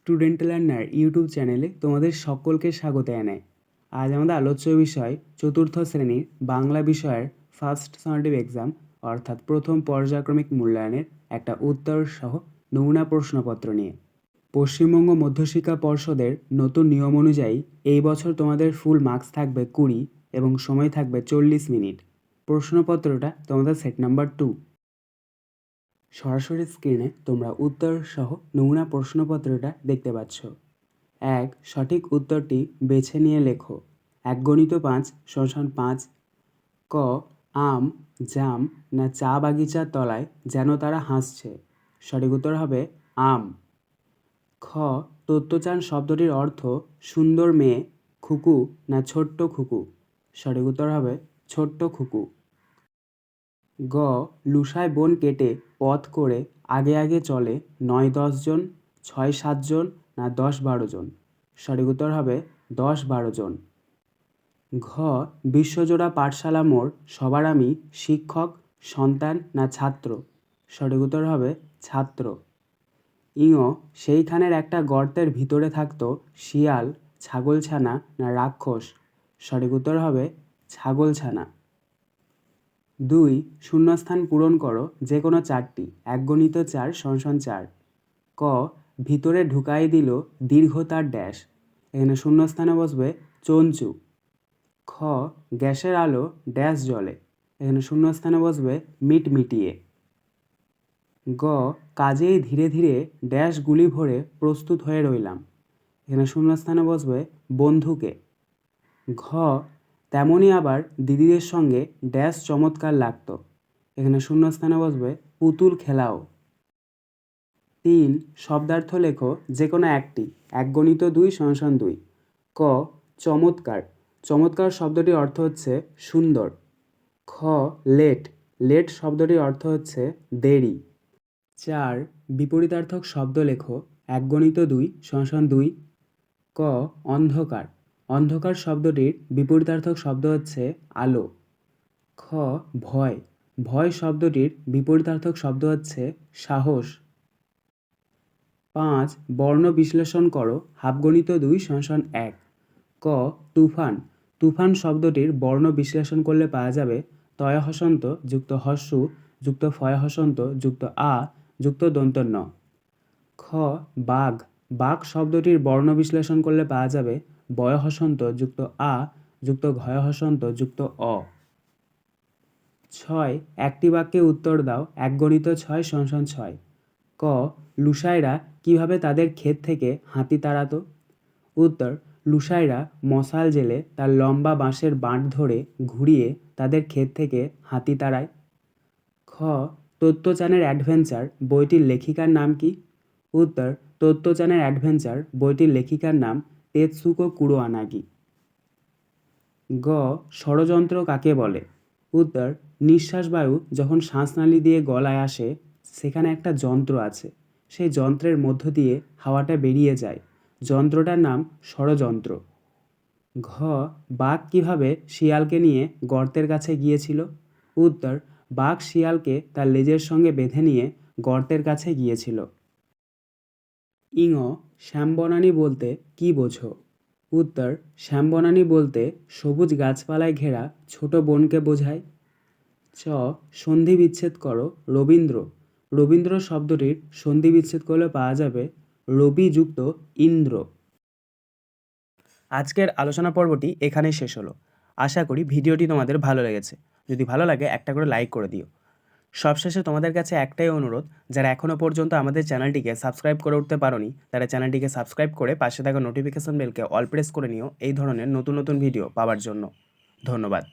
Student learner YouTube চ্যানেলে তোমাদের সকলকে স্বাগত জানাই। আজ আমাদের আলোচ্য বিষয় চতুর্থ শ্রেণীর বাংলা বিষয়ের ফার্স্ট সামেটিভ এক্সাম অর্থাৎ প্রথম পর্যায়ক্রমিক মূল্যায়নের একটা উত্তর সহ নমুনা প্রশ্নপত্র নিয়ে। পশ্চিমবঙ্গ মধ্যশিক্ষা পর্ষদের নতুন নিয়ম অনুযায়ী এই বছর তোমাদের ফুল মার্কস থাকবে 20 এবং সময় থাকবে 40 মিনিট। প্রশ্নপত্রটা তোমাদের সেট নাম্বার 2। সরাসরি স্ক্রিনে তোমরা উত্তর সহ নমুনা প্রশ্নপত্রটা দেখতে পাচ্ছ। সঠিক উত্তরটি বেছে নিয়ে লেখো। 1 × 5 = 5। ক, আম, জাম না চা বাগিচার তলায় যেন তারা হাসছে? সঠিক উত্তর হবে আম। খ, তত্ত্বচান শব্দটির অর্থ সুন্দর মেয়ে, খুকু না ছোট্ট খুকু? সঠিক উত্তর হবে ছোট্ট খুকু। গ, লুসায় বন কেটে পথ করে আগে আগে চলে 9-10 জন, 6-7 জন না 10-12 জন? সঠিক উত্তর হবে 10-12 জন। ঘ, বিশ্বজোড়া পাঠশালা মোর সবার আমি শিক্ষক, সন্তান না ছাত্র? সঠিক উত্তর হবে ছাত্র। ইঙ, সেইখানের একটা গর্তের ভিতরে থাকতো শিয়াল, ছাগলছানা না রাক্ষস? সঠিক উত্তর হবে ছাগলছানা। 2, শূন্যস্থান পূরণ করো যে কোনো 4টি। 1 × 4 = 4। ক, ভিতরে ঢুকাই দিল দীর্ঘ তার ড্যাশ? এখানে শূন্যস্থানে বসবে চঞ্চু। খ, গ্যাসের আলো ড্যাশ জ্বলে? এখানে শূন্যস্থানে বসবে মিটমিটিয়ে। গ, কাজেই ধীরে ধীরে ড্যাশ গুলি ভরে প্রস্তুত হয়ে রইলাম? এখানে শূন্যস্থানে বসবে বন্ধুকে। ঘ, তেমনই আবার দিদিদের সঙ্গে ড্যাশ চমৎকার লাগতো? এখানে শূন্যস্থানে বসবে পুতুল খেলাও। 3, শব্দার্থ লেখো যে কোনো একটি। 1 × 2 = 2। ক, চমৎকার। চমৎকার শব্দটির অর্থ হচ্ছে সুন্দর। খ, লেট। লেট শব্দটির অর্থ হচ্ছে দেরি। 4, বিপরীতার্থক শব্দ লেখো। 1 × 2 = 2। ক, অন্ধকার। অন্ধকার শব্দটির বিপরীতার্থক শব্দ হচ্ছে আলো। খ, ভয়। ভয় শব্দটির বিপরীতার্থক শব্দ হচ্ছে সাহস। 5, বর্ণ বিশ্লেষণ করো। 1/2 × 2 = 1। ক, তুফান। তুফান শব্দটির বর্ণ বিশ্লেষণ করলে পাওয়া যাবে তয় হসন্ত যুক্ত হস্যু যুক্ত ফয় হসন্ত যুক্ত আ যুক্ত দন্ত ন। খ, বাঘ। বাঘ শব্দটির বর্ণ বিশ্লেষণ করলে পাওয়া যাবে বয় হসন্ত যুক্ত আ যুক্ত ঘয় হসন্ত যুক্ত অ। 6, একটি বাক্যে উত্তর দাও। 1 × 6 = 6। ক, লুসাইরা কিভাবে তাদের ক্ষেত থেকে হাতি তাড়াতো? উত্তর, লুসাইরা মশাল জেলে তার লম্বা বাঁশের বাঁট ধরে ঘুরিয়ে তাদের ক্ষেত থেকে হাতি তাড়ায়। খ, তত্ত্বচানের অ্যাডভেঞ্চার বইটির লেখিকার নাম কি? উত্তর, তত্ত্বচানের অ্যাডভেঞ্চার বইটির লেখিকার নাম তেতসুকো কুরোয়ানাগি। গ, ষড়যন্ত্র কাকে বলে? উত্তর, নিঃশ্বাস বায়ু যখন শ্বাসনালী দিয়ে গলায় আসে সেখানে একটা যন্ত্র আছে, সেই যন্ত্রের মধ্য দিয়ে হাওয়াটা বেরিয়ে যায়, যন্ত্রটার নাম ষড়যন্ত্র। ঘ, বাঘ কিভাবে শিয়ালকে নিয়ে গর্তের কাছে গিয়েছিল? উত্তর, বাঘ শিয়ালকে তার লেজের সঙ্গে বেঁধে নিয়ে গর্তের কাছে গিয়েছিল। ইঙ, শ্যামবনানী বলতে কি বোঝো? উত্তর, শ্যামবনানী বলতে সবুজ গাছপালায় ঘেরা ছোট বনকে বোঝায়। চ, সন্ধি বিচ্ছেদ করো রবীন্দ্র। রবীন্দ্র শব্দটির সন্ধি বিচ্ছেদ করলে পাওয়া যাবে রবি যুক্ত ইন্দ্র। আজকের আলোচনা পর্বটি এখানেই শেষ হলো। আশা করি ভিডিওটি তোমাদের ভালো লেগেছে। যদি ভালো লাগে একটা করে লাইক করে দিও। সবশেষে তোমাদের কাছে একটাই অনুরোধ, যারা এখনও পর্যন্ত আমাদের চ্যানেলটিকে সাবস্ক্রাইব করে উঠতে পারোনি তারা চ্যানেলটিকে সাবস্ক্রাইব করে পাশে থাকা নোটিফিকেশন বেলকে অল প্রেস করে নিও এই ধরনের নতুন নতুন ভিডিও পাওয়ার জন্য। ধন্যবাদ।